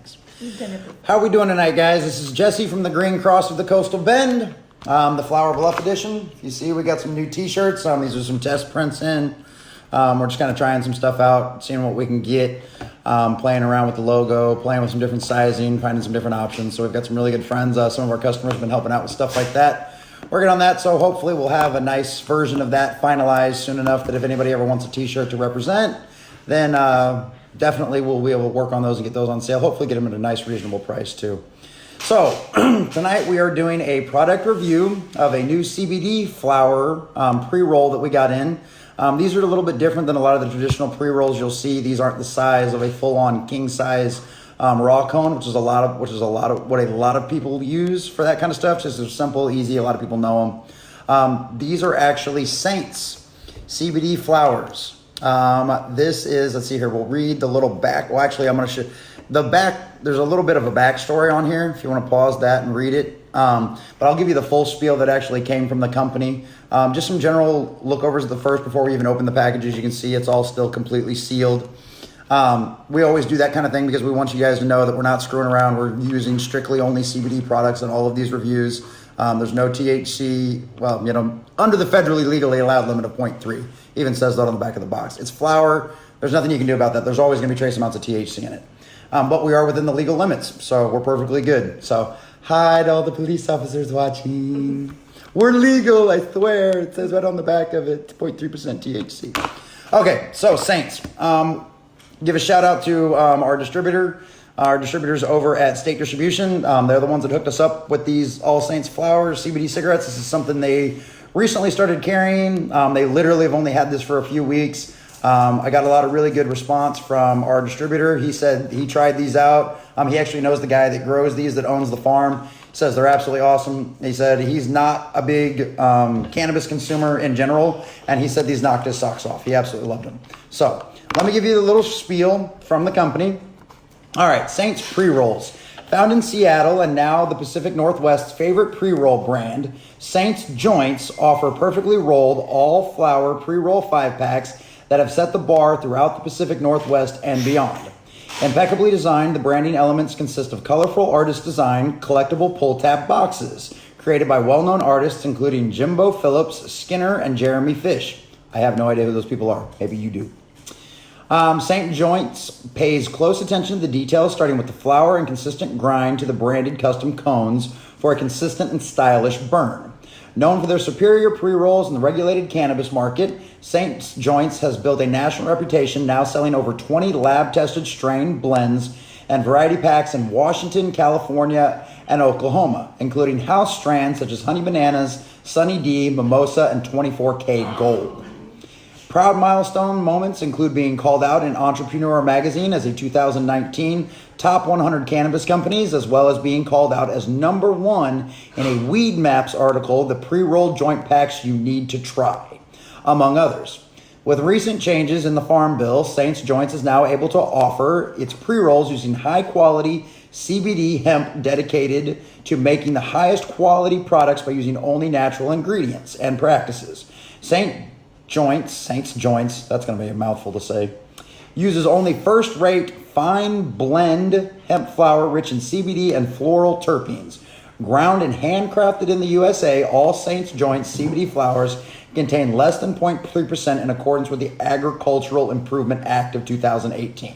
Thanks. How are we doing tonight, guys? This is Jesse from the Green Cross of the Coastal Bend, the Flower Bluff edition. You see, we got some new t-shirts. These are some test prints in. We're just kind of trying some stuff out, seeing what we can get, playing around with the logo, playing with some different sizing, finding some different options. So we've got some really good friends. Some of our customers have been helping out with stuff like that. Working on that, so hopefully we'll have a nice version of that finalized soon enough that if anybody ever wants a t-shirt to represent, then definitely we'll be able to work on those and get those on sale. Hopefully get them at a nice, reasonable price too. So tonight we are doing a product review of a new CBD flower pre-roll that we got in. These are a little bit different than a lot of the traditional pre-rolls you'll see. These aren't the size of a full-on king size raw cone, which is a lot of what a lot of people use for that kind of stuff. Just simple, easy. A lot of people know them. These are actually Saints CBD flowers. This is, let's see here. We'll read the little back. Well, actually, I'm going to show the back. There's a little bit of a backstory on here if you want to pause that and read it. But I'll give you the full spiel that actually came from the company. Just some general lookovers at the first before we even open the package. As you can see, it's all still completely sealed. We always do that kind of thing because we want you guys to know that we're not screwing around. We're using strictly only CBD products in all of these reviews. There's no THC, well, under the federally legally allowed limit of 0.3. Even says that on the back of the box. It's flower. There's nothing you can do about that. There's always going to be trace amounts of THC in it. But we are within the legal limits, so we're perfectly good. So hi to all the police officers watching. We're legal, I swear. It says right on the back of it, 0.3% THC. Okay, so Saints. Give a shout out to our distributors over at State Distribution. They're the ones that hooked us up with these All Saints flowers, CBD cigarettes. This is something they recently started carrying. They literally have only had this for a few weeks. I got a lot of really good response from our distributor. He said he tried these out. He actually knows the guy that grows these, that owns the farm. He says they're absolutely awesome. He said he's not a big cannabis consumer in general, and he said these knocked his socks off. He absolutely loved them. So let me give you the little spiel from the company. All right, Saints pre-rolls. Found in Seattle and now the Pacific Northwest's favorite pre-roll brand, Saints Joints offer perfectly rolled all-flower pre-roll 5-packs that have set the bar throughout the Pacific Northwest and beyond. Impeccably designed, the branding elements consist of colorful artist-designed collectible pull-tab boxes created by well-known artists including Jimbo Phillips, Skinner, and Jeremy Fish. I have no idea who those people are. Maybe you do. Saint Joints pays close attention to the details, starting with the flower and consistent grind to the branded custom cones for a consistent and stylish burn. Known for their superior pre-rolls in the regulated cannabis market, Saint Joints has built a national reputation, now selling over 20 lab-tested strain blends and variety packs in Washington, California, and Oklahoma, including house strands such as Honey Bananas, Sunny D, Mimosa, and 24K Gold. Proud milestone moments include being called out in Entrepreneur Magazine as a 2019 top 100 cannabis companies, as well as being called out as #1 in a Weed Maps article, the pre-rolled joint packs you need to try, among others. With recent changes in the Farm Bill, Saints Joints is now able to offer its pre-rolls using high-quality CBD hemp dedicated to making the highest quality products by using only natural ingredients and practices. Saints Joints, that's going to be a mouthful to say, uses only first-rate fine blend hemp flower rich in CBD and floral terpenes. Ground and handcrafted in the USA, all Saints Joints CBD flowers contain less than 0.3% in accordance with the Agricultural Improvement Act of 2018.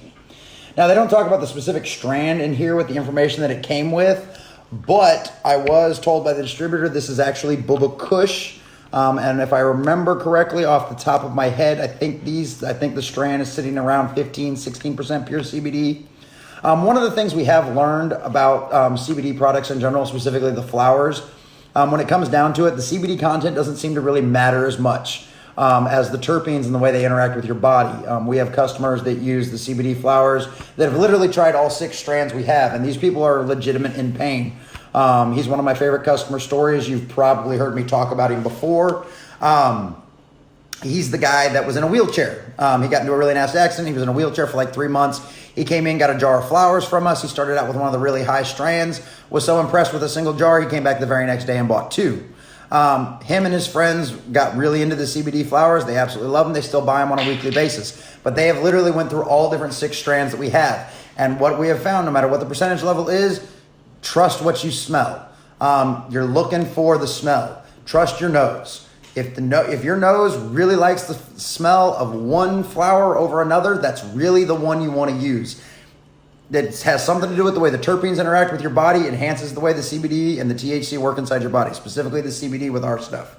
Now, they don't talk about the specific strand in here with the information that it came with, but I was told by the distributor this is actually Bubba Kush. And if I remember correctly off the top of my head, I think the strand is sitting around 16% pure CBD. One of the things we have learned about CBD products in general, specifically the flowers, when it comes down to it, the CBD content doesn't seem to really matter as much as the terpenes and the way they interact with your body. We have customers that use the CBD flowers that have literally tried all 6 strands we have, and these people are legitimate in pain. He's one of my favorite customer stories. You've probably heard me talk about him before. He's the guy that was in a wheelchair. He got into a really nasty accident. He was in a wheelchair for like 3 months. He came in, got a jar of flowers from us. He started out with one of the really high strands, was so impressed with a single jar, he came back the very next day and bought 2. Him and his friends got really into the CBD flowers. They absolutely love them. They still buy them on a weekly basis. But they have literally went through all different 6 strands that we have. And what we have found, no matter what the percentage level is, trust what you smell. You're looking for the smell. Trust your nose. If your nose really likes the smell of one flower over another, that's really the one you want to use. It has something to do with the way the terpenes interact with your body, enhances the way the CBD and the THC work inside your body, specifically the CBD with our stuff.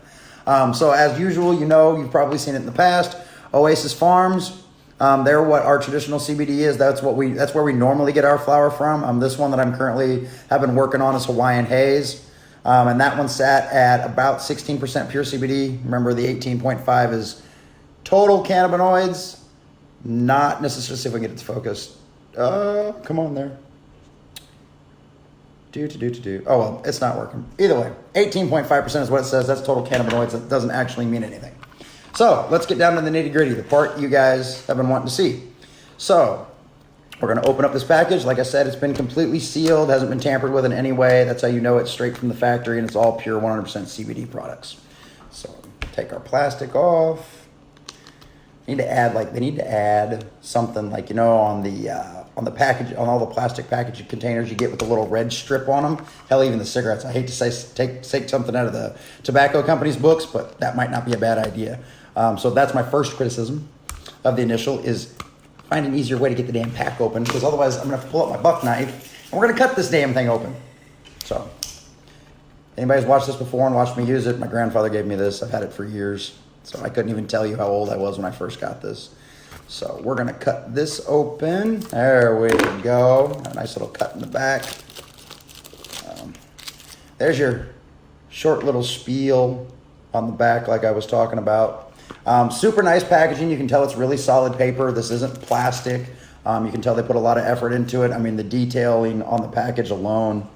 So as usual, you've probably seen it in the past. Oasis Farms, they're what our traditional CBD is. That's where we normally get our flower from. This one that I'm currently have been working on is Hawaiian Haze. And that one sat at about 16% pure CBD. Remember, the 18.5 is total cannabinoids, not necessarily, see if we can get it to focus. Come on there. Oh, well, it's not working. Either way, 18.5% is what it says. That's total cannabinoids. That doesn't actually mean anything. So let's get down to the nitty gritty, the part you guys have been wanting to see. So we're going to open up this package. Like I said, it's been completely sealed, hasn't been tampered with in any way. That's how you know it's straight from the factory, and it's all pure 100% CBD products. So take our plastic off. They need to add something like, on the package, on all the plastic package containers you get with the little red strip on them. Hell, even the cigarettes. I hate to say take something out of the tobacco company's books, but that might not be a bad idea. So that's my first criticism of the initial, is find an easier way to get the damn pack open, because otherwise I'm gonna have to pull out my buck knife and we're gonna cut this damn thing open. So anybody's watched this before and watched me use it, my grandfather gave me this. I've had it for years. So I couldn't even tell you how old I was when I first got this. So we're gonna cut this open. There we go. A nice little cut in the back. There's your short little spiel on the back like I was talking about. Super nice packaging. You can tell it's really solid paper. This isn't plastic. You can tell they put a lot of effort into it. I mean, the detailing on the package alone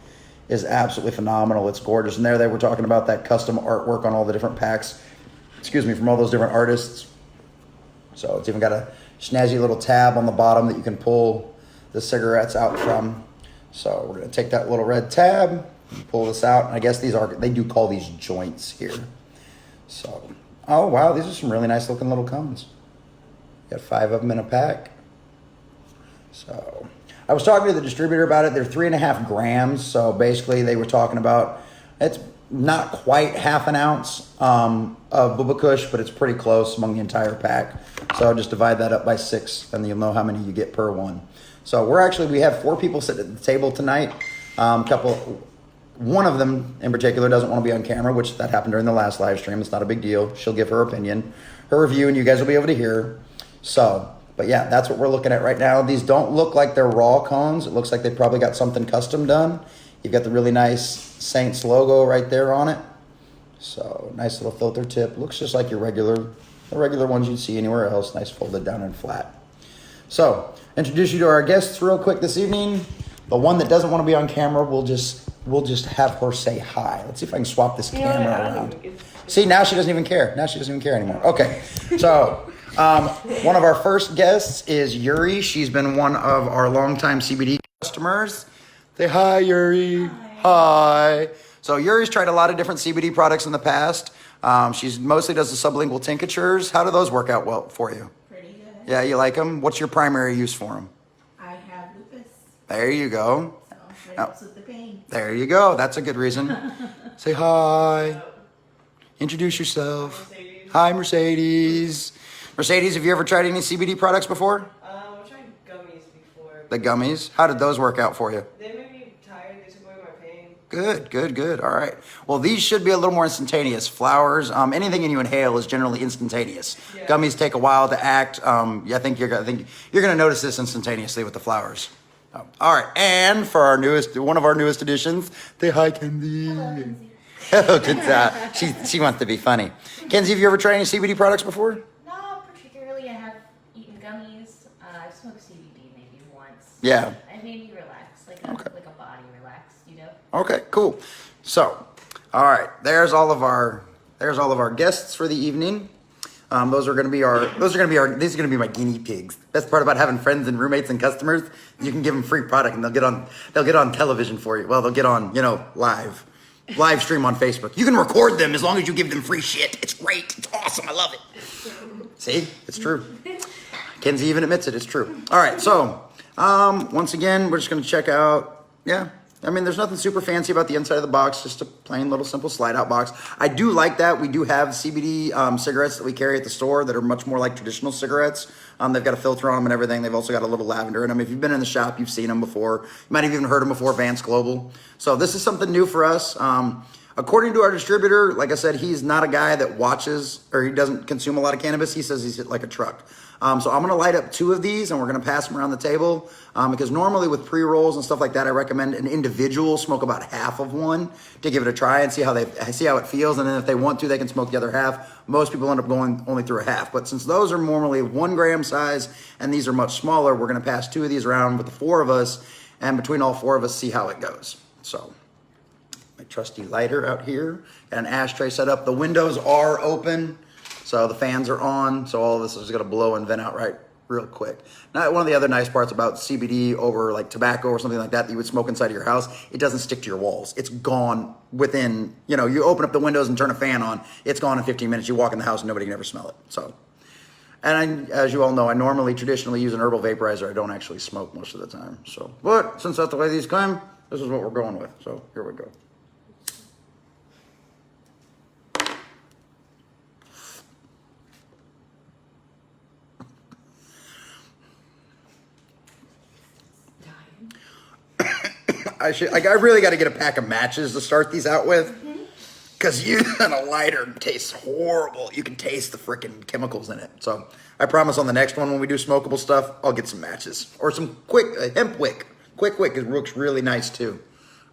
is absolutely phenomenal. It's gorgeous. And there they were talking about that custom artwork on all the different packs. From all those different artists. So it's even got a snazzy little tab on the bottom that you can pull the cigarettes out from. So we're going to take that little red tab and pull this out. And I guess they do call these joints here. So, oh wow, these are some really nice looking little cones. Got 5 of them in a pack. So I was talking to the distributor about it. They're 3.5 grams. So basically they were talking about, it's not quite half an ounce of Bubba Kush, but it's pretty close among the entire pack. So just divide that up by 6 and you'll know how many you get per one. So we have 4 people sitting at the table tonight. One of them in particular doesn't want to be on camera, which that happened during the last live stream. It's not a big deal. She'll give her opinion, her review, and you guys will be able to hear. So, but yeah, that's what we're looking at right now. These don't look like they're raw cones. It looks like they probably got something custom done. You've got the really nice Saints logo right there on it. So nice little filter tip. Looks just like the regular ones you'd see anywhere else. Nice folded down and flat. So introduce you to our guests real quick this evening. The one that doesn't want to be on camera, we'll just have her say hi. Let's see if I can swap this camera around. See, now she doesn't even care. Now she doesn't even care anymore. Okay, so one of our first guests is Yuri. She's been one of our longtime CBD customers. Say hi, Yuri. Hi. So Yuri's tried a lot of different CBD products in the past. She mostly does the sublingual tinctures. How do those work out well for you? Pretty good. Yeah, you like them? What's your primary use for them? I have lupus. There you go. So it helps with the pain. There you go. That's a good reason. Say hi. Introduce yourself. Mercedes. Hi, Mercedes. Mercedes, have you ever tried any CBD products before? I've tried gummies before. The gummies? How did those work out for you? They made me tired. They took away my pain. Good. All right. Well, these should be a little more instantaneous. Flowers, anything you inhale is generally instantaneous. Yeah. Gummies take a while to act. I think you're going to notice this instantaneously with the flowers. All right. And for one of our newest additions, say hi, Kenzie. Hello, Lindsay. Hello, Kenzie. She wants to be funny. Kenzie, have you ever tried any CBD products before? Not particularly. I have eaten gummies. I've smoked CBD maybe once. Yeah. It made me relax, like a body relax, Okay, cool. So, all right, there's all of our guests for the evening. These are going to be my guinea pigs. Best part about having friends and roommates and customers, you can give them free product and they'll get on television for you. Well, they'll get on, live stream on Facebook. You can record them as long as you give them free shit. It's great. It's awesome. I love it. See, it's true. Kenzie even admits it. It's true. All right, so Once again, we're just gonna check out, yeah. I mean, there's nothing super fancy about the inside of the box, just a plain little simple slide out box. I do like that. We do have CBD cigarettes that we carry at the store that are much more like traditional cigarettes. They've got a filter on them and everything. They've also got a little lavender in them. If you've been in the shop, you've seen them before. You might have even heard them before, Vance Global. So this is something new for us. According to our distributor, like I said, he's not a guy that watches or he doesn't consume a lot of cannabis. He says he's like a truck. So I'm gonna light up 2 of these and we're gonna pass them around the table because normally with pre-rolls and stuff like that, I recommend an individual smoke about half of one to give it a try and see how it feels. And then if they want to, they can smoke the other half. Most people end up going only through a half. But since those are normally 1 gram size and these are much smaller, we're gonna pass 2 of these around with the 4 of us and between all 4 of us, see how it goes. So my trusty lighter out here, got an ashtray set up. The windows are open. So the fans are on, so all of this is gonna blow and vent out right real quick. Now, one of the other nice parts about CBD over like tobacco or something like that you would smoke inside of your house, it doesn't stick to your walls. It's gone within, you open up the windows and turn a fan on, it's gone in 15 minutes. You walk in the house and nobody can ever smell it. So, and as you all know, I normally traditionally use an herbal vaporizer. I don't actually smoke most of the time. So, but since that's the way these come, this is what we're going with. So here we go. I really got to get a pack of matches to start these out with, because using a lighter tastes horrible. You can taste the freaking chemicals in it. So I promise on the next one when we do smokable stuff, I'll get some matches or some hemp wick. Quick wick looks really nice too.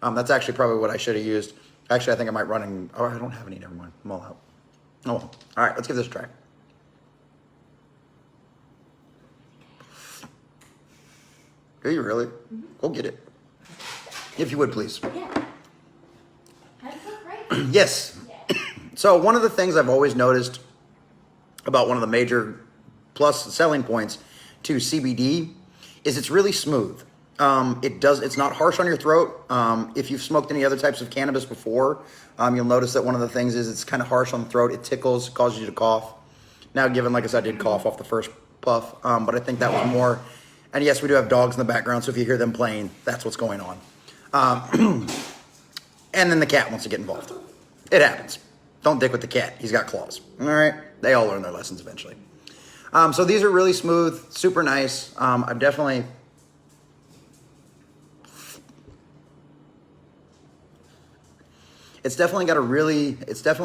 That's actually probably what I should have used. Actually, I think I might run in. Oh, I don't have any. Never mind. I'm all out. Oh, well. All right. Let's give this a try. Do you really? Go get it. If you would, please. Yeah. How's it look, right? Yes. Yeah. So one of the things I've always noticed about one of the major plus selling points to CBD is it's really smooth. It's not harsh on your throat. If you've smoked any other types of cannabis before, you'll notice that one of the things is it's kind of harsh on the throat. It tickles, causes you to cough. Now, given, like I said, I did cough off the first puff, but I think that was more, and yes, we do have dogs in the background, so if you hear them playing, that's what's going on. And then the cat wants to get involved. It happens. Don't dick with the cat. He's got claws. All right. They all learn their lessons eventually. So these are really smooth, super nice. I've definitely. It's definitely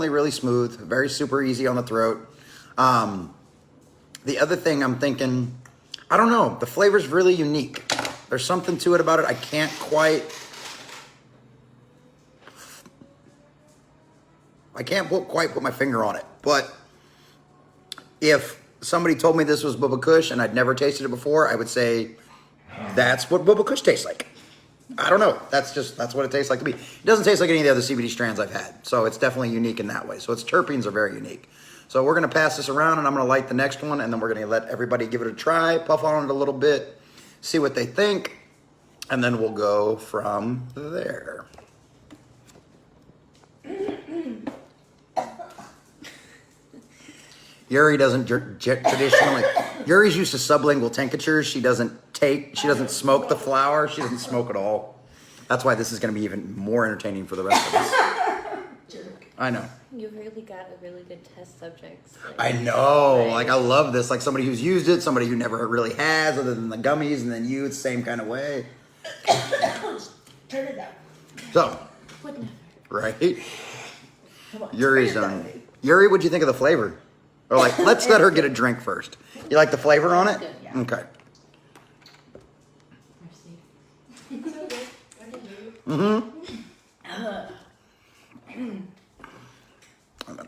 really smooth, very super easy on the throat. The other thing I'm thinking, I don't know, the flavor's really unique. There's something to it about it. I can't quite put my finger on it. But if somebody told me this was Bubba Kush and I'd never tasted it before, I would say that's what Bubba Kush tastes like. I don't know. That's what it tastes like to me. It doesn't taste like any of the other CBD strands I've had. So it's definitely unique in that way. So its terpenes are very unique. So we're going to pass this around and I'm going to light the next one and then we're going to let everybody give it a try, puff on it a little bit, see what they think, and then we'll go from there. Yuri doesn't traditionally. Yuri's used to sublingual tinctures. She doesn't smoke the flower. She doesn't smoke at all. That's why this is going to be even more entertaining for the rest of us. Jerk. I know. You really got a really good test subject. I know. Like, I love this. Like, somebody who's used it, somebody who never really has, other than the gummies, and then you, it's the same kind of way. Turn it down. So, Wouldn't right? Come on. Yuri's turn it down, done. baby. Yuri, what'd you think of the flavor? Or like, let's let her get a drink first. You like the flavor on it? Good, yeah. Okay. Merci.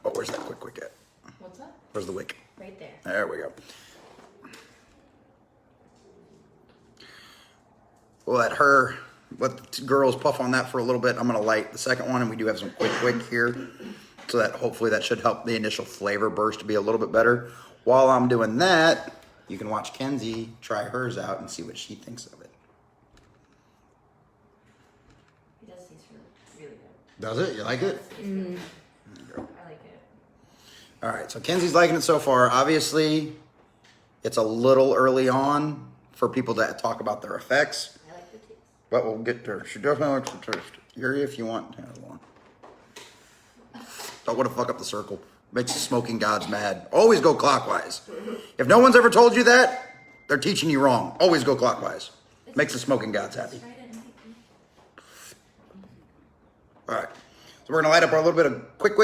Oh, where's that quick at? What's up? Where's the wick? Right there. There we go. We'll let the girls puff on that for a little bit. I'm gonna light the second one, and we do have some quick here, so that hopefully that should help the initial flavor burst to be a little bit better. While I'm doing that, you can watch Kenzie try hers out and see what she thinks of it. It does taste really good. Does it? You like it? I like it. All right, so Kenzie's liking it so far. Obviously, it's a little early on for people to talk about their effects. I like the taste. But we'll get to her. She definitely likes the taste. Yuri, if you want. Yeah, one. Don't want to fuck up the circle. Makes the smoking gods mad. Always go clockwise. If no one's ever told you that, they're teaching you wrong. Always go clockwise. Makes the smoking gods happy. All right. So we're going to light up our little bit of quick,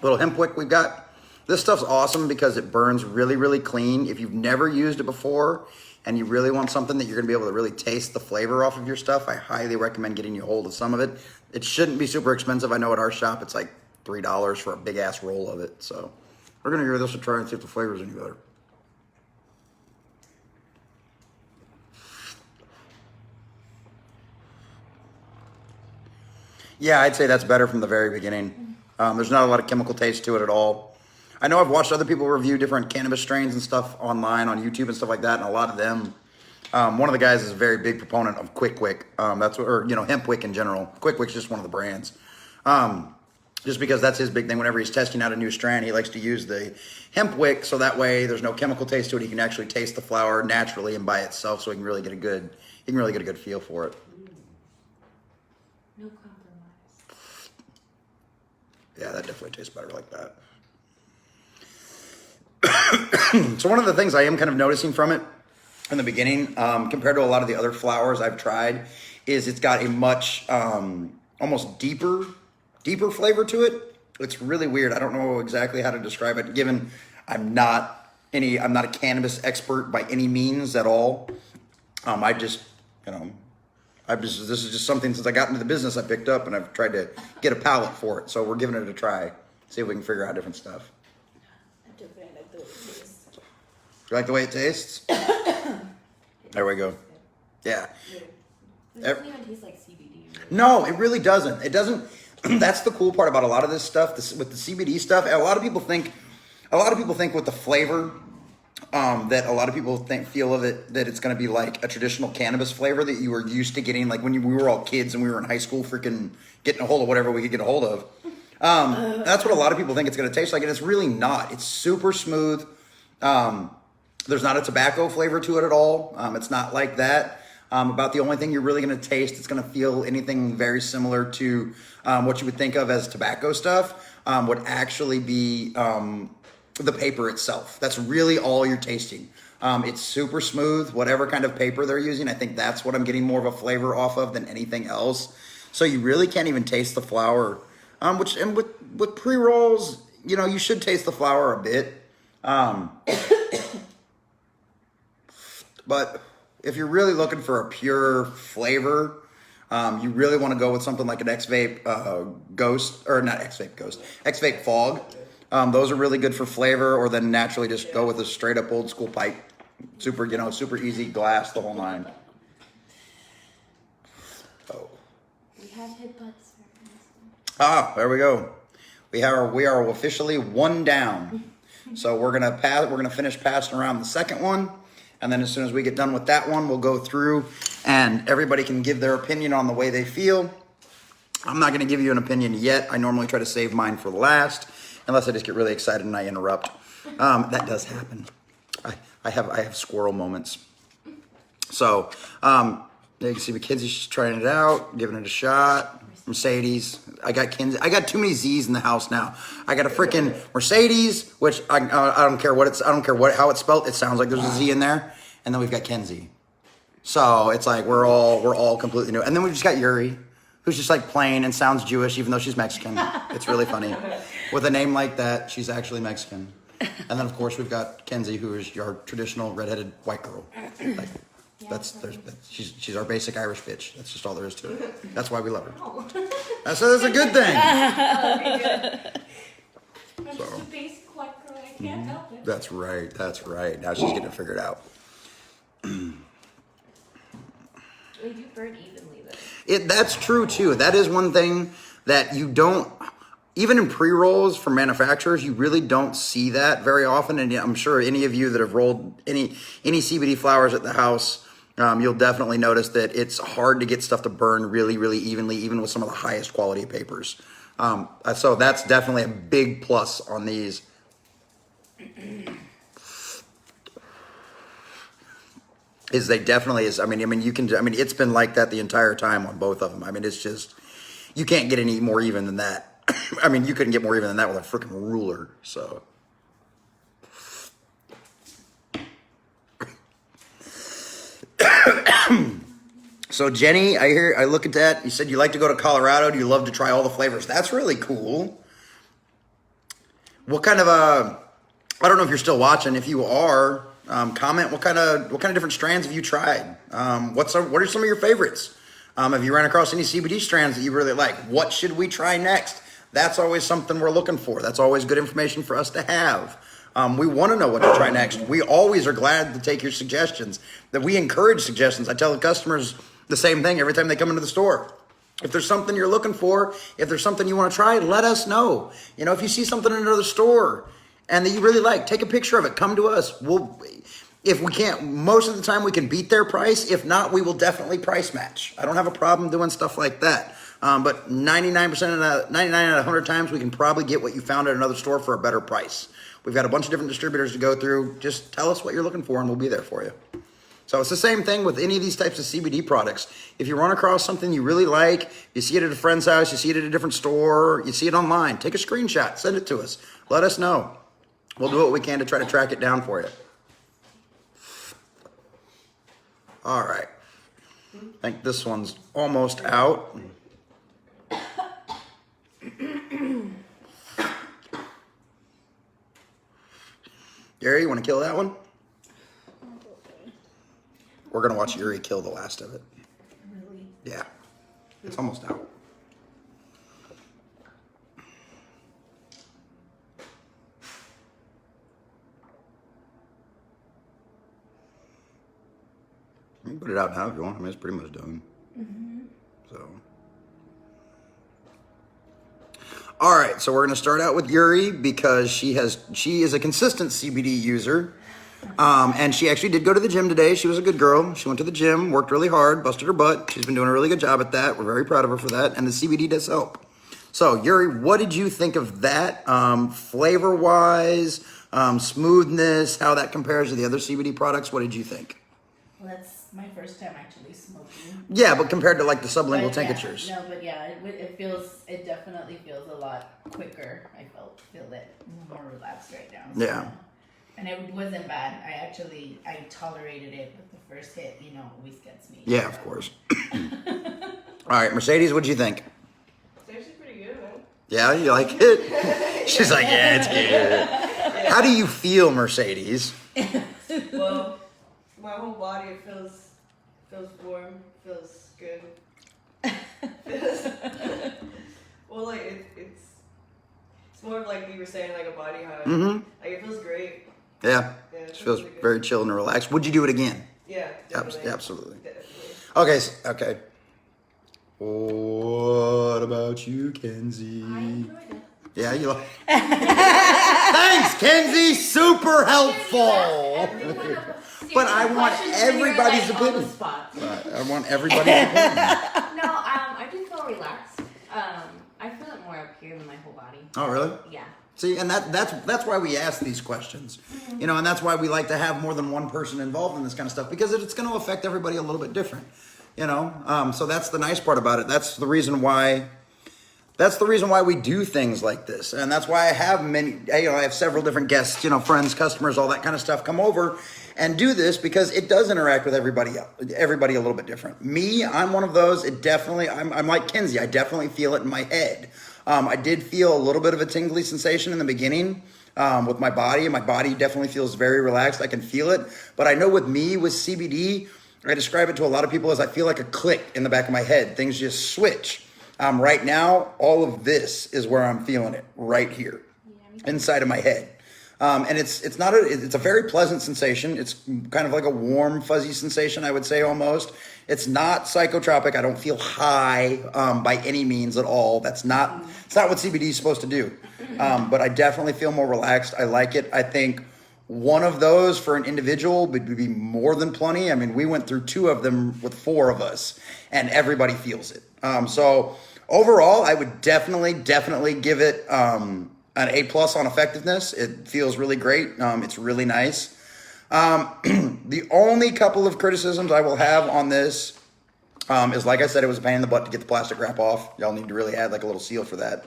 little hemp wick we've got. This stuff's awesome because it burns really, really clean. If you've never used it before and you really want something that you're going to be able to really taste the flavor off of your stuff, I highly recommend getting you a hold of some of it. It shouldn't be super expensive. I know at our shop it's like $3 for a big ass roll of it. So we're going to give this a try and see if the flavor's any better. Yeah, I'd say that's better from the very beginning. There's not a lot of chemical taste to it at all. I know I've watched other people review different cannabis strains and stuff online on YouTube and stuff like that, and a lot of them, one of the guys is a very big proponent of Quick Wick. That's what, or hemp wick in general. Quick Wick's just one of the brands. Just because that's his big thing. Whenever he's testing out a new strand, he likes to use the hemp wick so that way there's no chemical taste to it. He can actually taste the flower naturally and by itself, so he can really get a good feel for it. No compromise. Yeah, that definitely tastes better like that. So one of the things I am kind of noticing from it in the beginning, compared to a lot of the other flowers I've tried, is it's got a much almost deeper flavor to it. It's really weird. I don't know exactly how to describe it, given I'm not a cannabis expert by any means at all. This is just something since I got into the business I picked up and I've tried to get a palate for it. So we're giving it a try, see if we can figure out different stuff. I definitely like the way it tastes. You like the way it tastes? There we go. Yeah. It doesn't even taste like CBD. Really. No, it really doesn't. It doesn't. That's the cool part about a lot of this stuff. With the CBD stuff, a lot of people think with the flavor that a lot of people feel of it that it's going to be like a traditional cannabis flavor that you were used to getting, like when we were all kids and we were in high school, freaking getting a hold of whatever we could get a hold of. That's what a lot of people think it's going to taste like, and it's really not. It's super smooth. There's not a tobacco flavor to it at all. It's not like that. About the only thing you're really going to taste, it's going to feel anything very similar to what you would think of as tobacco stuff, would actually be the paper itself. That's really all you're tasting. It's super smooth, whatever kind of paper they're using. I think that's what I'm getting more of a flavor off of than anything else. So you really can't even taste the flower. With pre-rolls, you should taste the flower a bit. But if you're really looking for a pure flavor, you really want to go with something like an X-Vape X-Vape Fog. Those are really good for flavor, or then naturally just go with a straight up old school pipe. Super easy glass, the whole nine. Oh. We have hit butts. There we go. We are officially one down. So we're gonna finish passing around the second one. And then as soon as we get done with that one, we'll go through and everybody can give their opinion on the way they feel. I'm not going to give you an opinion yet. I normally try to save mine for the last, unless I just get really excited and I interrupt. That does happen. I have squirrel moments. So you can see Mackenzie's trying it out, giving it a shot. Mercedes. I got Kinsey. I got too many Z's in the house now. I got a freaking Mercedes, which I don't care how it's spelled. It sounds like there's a Z in there. And then we've got Kenzie. So it's like we're all completely new. And then we've just got Yuri, who's just like plain and sounds Jewish, even though she's Mexican. It's really funny. With a name like that, she's actually Mexican. And then of course we've got Kenzie, who is your traditional redheaded white girl. Like, she's our basic Irish bitch. That's just all there is to it. That's why we love her. That's a good thing. I'm just a basic white girl. I can't help it. That's right. Now she's getting it figured out. They do burn evenly though. That's true too. That is one thing that you don't, even in pre-rolls from manufacturers, you really don't see that very often. And I'm sure any of you that have rolled any CBD flowers at the house, you'll definitely notice that it's hard to get stuff to burn really, really evenly, even with some of the highest quality papers. So that's definitely a big plus on these. is they definitely is. I mean, you can. I mean, it's been like that the entire time on both of them. I mean, it's just you can't get any more even than that. I mean, you couldn't get more even than that with a freaking ruler. So. So Jenny, I look at that. You said you like to go to Colorado. Do you love to try all the flavors? That's really cool. What kind of I don't know if you're still watching. If you are, comment what kind of different strands have you tried? What are some of your favorites? Have you run across any CBD strands that you really like? What should we try next? That's always something we're looking for. That's always good information for us to have. We want to know what to try next. We always are glad to take your suggestions. That we encourage suggestions. I tell the customers the same thing every time they come into the store. If there's something you're looking for, if there's something you want to try, let us know. You know, if you see something in another store and that you really like, take a picture of it. Come to us. If we can't, most of the time we can beat their price. If not, we will definitely price match. I don't have a problem doing stuff like that. But 99% of 99 out of 100 times, we can probably get what you found at another store for a better price. We've got a bunch of different distributors to go through. Just tell us what you're looking for and we'll be there for you. So it's the same thing with any of these types of CBD products. If you run across something you really like, you see it at a friend's house, you see it at a different store, you see it online, take a screenshot, send it to us. Let us know. We'll do what we can to try to track it down for you. All right. I think this one's almost out. Gary, you want to kill that one? We're going to watch Yuri kill the last of it. Really? Yeah. It's almost out. You can put it out now if you want. I mean, it's pretty much done. Mm-hmm. So. All right, so we're going to start out with Yuri because she is a consistent CBD user. And she actually did go to the gym today. She was a good girl. She went to the gym, worked really hard, busted her butt. She's been doing a really good job at that. We're very proud of her for that. And the CBD does help. So, Yuri, what did you think of that? Flavor-wise, smoothness, how that compares to the other CBD products? What did you think? Well, that's my first time actually smoking. Yeah, but compared to like the sublingual But tinctures. no, but yeah, it definitely feels a lot quicker. I feel it more relaxed right now. So. Yeah. And it wasn't bad. I tolerated it, but the first hit, always gets me. Yeah, of course. All right, Mercedes, what'd you think? It's actually pretty good, man. Yeah, you like it? She's like, yeah, it's good. Yeah. How do you feel, Mercedes? Well, my whole body feels warm, feels good. Well, like it's more of like you were saying, like a body high. Mm-hmm. Like it feels great. Yeah, Yeah, it feels really good. very chill and relaxed. Would you do it again? Yeah, definitely. Absolutely. Definitely. Okay, okay. What about you, Kenzie? I enjoyed it. Yeah, you like. Thanks, Kenzie. Super helpful. But I want everybody's opinion. I want everybody's opinion. No, I just feel relaxed. I feel it more up here than my whole body. Oh, really? Yeah. See, and that's why we ask these questions, and that's why we like to have more than one person involved in this kind of stuff, because it's going to affect everybody a little bit different, so that's the nice part about it. That's the reason why we do things like this, and that's why I have I have several different guests, friends, customers, all that kind of stuff come over and do this, because it does interact with everybody a little bit different. Me, I'm one of those. I'm like Kenzie. I definitely feel it in my head. I did feel a little bit of a tingly sensation in the beginning with my body. My body definitely feels very relaxed. I can feel it. But I know with me, with CBD, I describe it to a lot of people as I feel like a click in the back of my head. Things just switch. Right now, all of this is where I'm feeling it, right here, inside of my head. And it's a very pleasant sensation. It's kind of like a warm, fuzzy sensation, I would say, almost. It's not psychotropic. I don't feel high by any means at all. It's not what CBD is supposed to do. But I definitely feel more relaxed. I like it. I think one of those for an individual would be more than plenty. I mean, we went through 2 of them with 4 of us, and everybody feels it. So overall, I would definitely give it an A+ on effectiveness. It feels really great. It's really nice. The only couple of criticisms I will have on this is, like I said, it was a pain in the butt to get the plastic wrap off. Y'all need to really add like a little seal for that.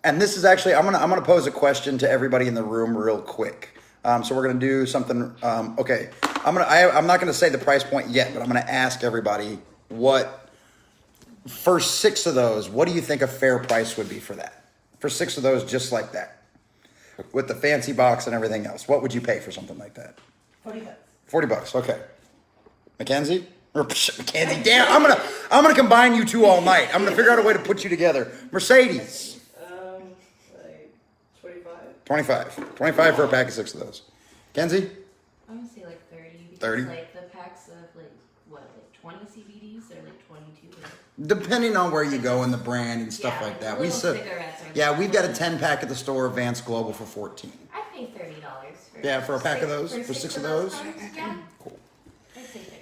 And this is actually, I'm gonna pose a question to everybody in the room real quick. So we're gonna do something. Okay, I'm not gonna say the price point yet, but I'm gonna ask everybody what, for 6 of those, what do you think a fair price would be for that? For 6 of those, just like that, with the fancy box and everything else, what would you pay for something like that? $40. $40. Okay. Mackenzie? Or Mackenzie? Damn! I'm gonna combine you two all night. I'm gonna figure out a way to put you together. Mercedes. Like 25. 25 for a pack of 6 of those. Kenzie? I'm gonna say like 30. Because 30? like the packs of like, what, like 20 CBDs? They're like 22. Depending on where you go in the brand and stuff Yeah, like that. little cigarettes are Yeah, like we've got a 20. 10 pack at the store, Vance Global, for 14. I pay $30 for Yeah, for a pack of those? For 6 6 of those? cards, yeah. Cool. I'd say 30.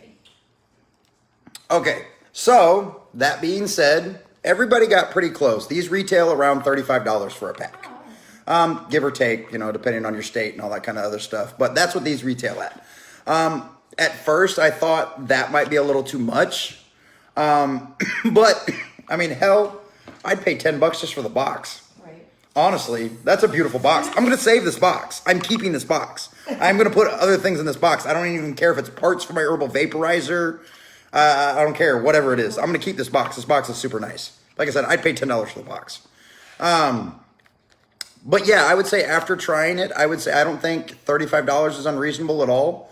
Okay, so that being said, everybody got pretty close. These retail around $35 for a pack. Give or take, depending on your state and all that kind of other stuff. But that's what these retail at. At first, I thought that might be a little too much. But, I mean, hell, I'd pay $10 just for the box. Right. Honestly, that's a beautiful box. I'm going to save this box. I'm keeping this box. I'm going to put other things in this box. I don't even care if it's parts for my herbal vaporizer. I don't care, whatever it is. I'm going to keep this box. This box is super nice. Like I said, I'd pay $10 for the box. But yeah, I would say after trying it, I don't think $35 is unreasonable at all.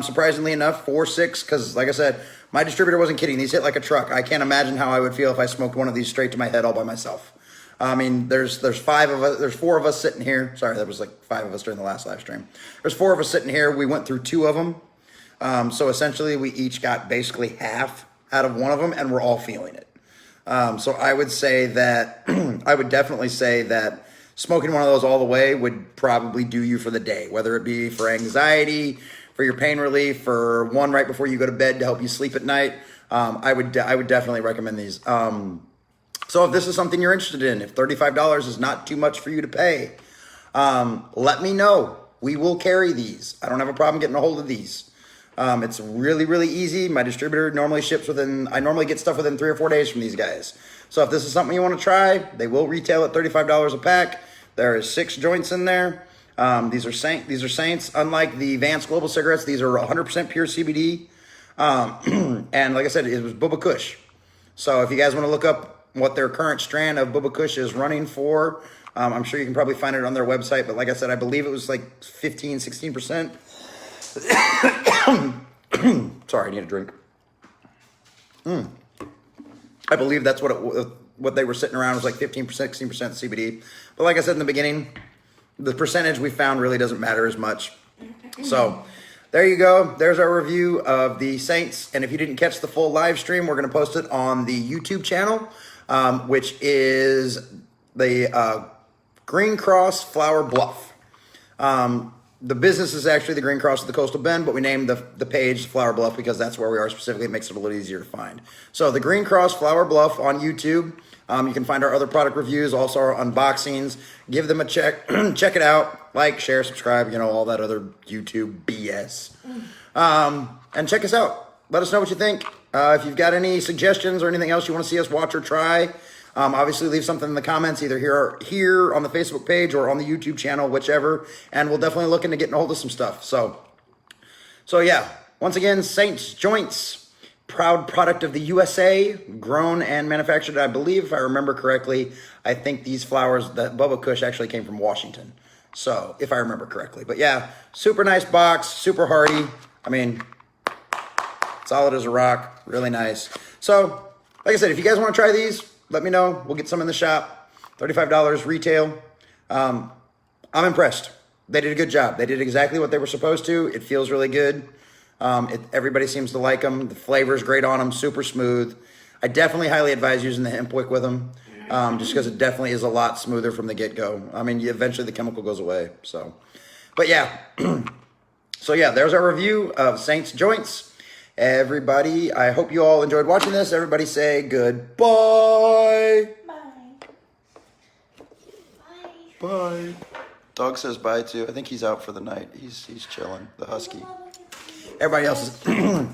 Surprisingly enough, 4, 6, because like I said, my distributor wasn't kidding. These hit like a truck. I can't imagine how I would feel if I smoked one of these straight to my head all by myself. I mean, there's 5 of us, there's 4 of us sitting here. Sorry, that was like 5 of us during the last live stream. There's 4 of us sitting here. We went through 2 of them. So essentially we each got basically half out of one of them and we're all feeling it. So I would say that, I would definitely say that smoking one of those all the way would probably do you for the day, whether it be for anxiety, for your pain relief, for one right before you go to bed to help you sleep at night. I would definitely recommend these. So if this is something you're interested in, if $35 is not too much for you to pay, let me know. We will carry these. I don't have a problem getting a hold of these. It's really, really easy. My distributor normally ships I normally get stuff within 3 or 4 days from these guys. So if this is something you want to try, they will retail at $35 a pack. There is 6 joints in there. These are Saints. Unlike the Vance Global cigarettes, these are 100% pure CBD. And like I said, it was Bubba Kush. So if you guys want to look up what their current strand of Bubba Kush is running for, I'm sure you can probably find it on their website. But like I said, I believe it was like 15, 16%. Sorry, I need a drink. I believe that's what they were sitting around was like 15%, 16% CBD. But like I said in the beginning, the percentage we found really doesn't matter as much. So there you go. There's our review of the Saints. And if you didn't catch the full live stream, we're going to post it on the YouTube channel, which is the Green Cross Flower Bluff. The business is actually the Green Cross of the Coastal Bend, but we named the page Flower Bluff because that's where we are specifically. It makes it a little easier to find. So the Green Cross Flower Bluff on YouTube. You can find our other product reviews, also our unboxings. Give them a check. Check it out. Like, share, subscribe, all that other YouTube BS. And check us out. Let us know what you think. If you've got any suggestions or anything else you want to see us watch or try, obviously leave something in the comments, either here on the Facebook page or on the YouTube channel, whichever. And we'll definitely look into getting a hold of some stuff. So yeah, once again, Saints Joints. Proud product of the USA, grown and manufactured, I believe, if I remember correctly. I think these flowers, that Bubba Kush actually came from Washington. So, if I remember correctly. But yeah, super nice box, super hardy. I mean, solid as a rock, really nice. So, like I said, if you guys want to try these, let me know. We'll get some in the shop. $35 retail. I'm impressed. They did a good job. They did exactly what they were supposed to. It feels really good. Everybody seems to like them. The flavor's great on them, super smooth. I definitely highly advise using the hemp wick with them, just because it definitely is a lot smoother from the get-go. I mean, eventually the chemical goes away. So, but yeah. So yeah, there's our review of Saints Joints. Everybody, I hope you all enjoyed watching this. Everybody say goodbye. Bye. Bye. Dog says bye too. I think he's out for the night. He's chilling. The husky. Everybody else is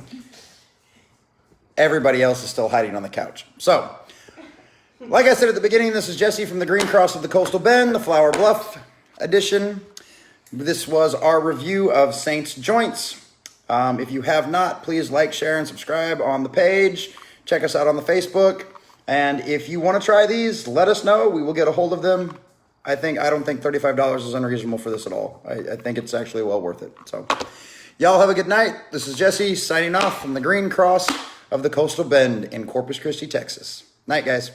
everybody else is still hiding on the couch. So, like I said at the beginning, this is Jesse from the Green Cross of the Coastal Bend, the Flower Bluff edition. This was our review of Saints Joints. If you have not, please like, share, and subscribe on the page. Check us out on the Facebook. And if you want to try these, let us know. We will get a hold of them. I don't think $35 is unreasonable for this at all. I think it's actually well worth it. So, y'all have a good night. This is Jesse signing off from the Green Cross of the Coastal Bend in Corpus Christi, Texas. Night, guys.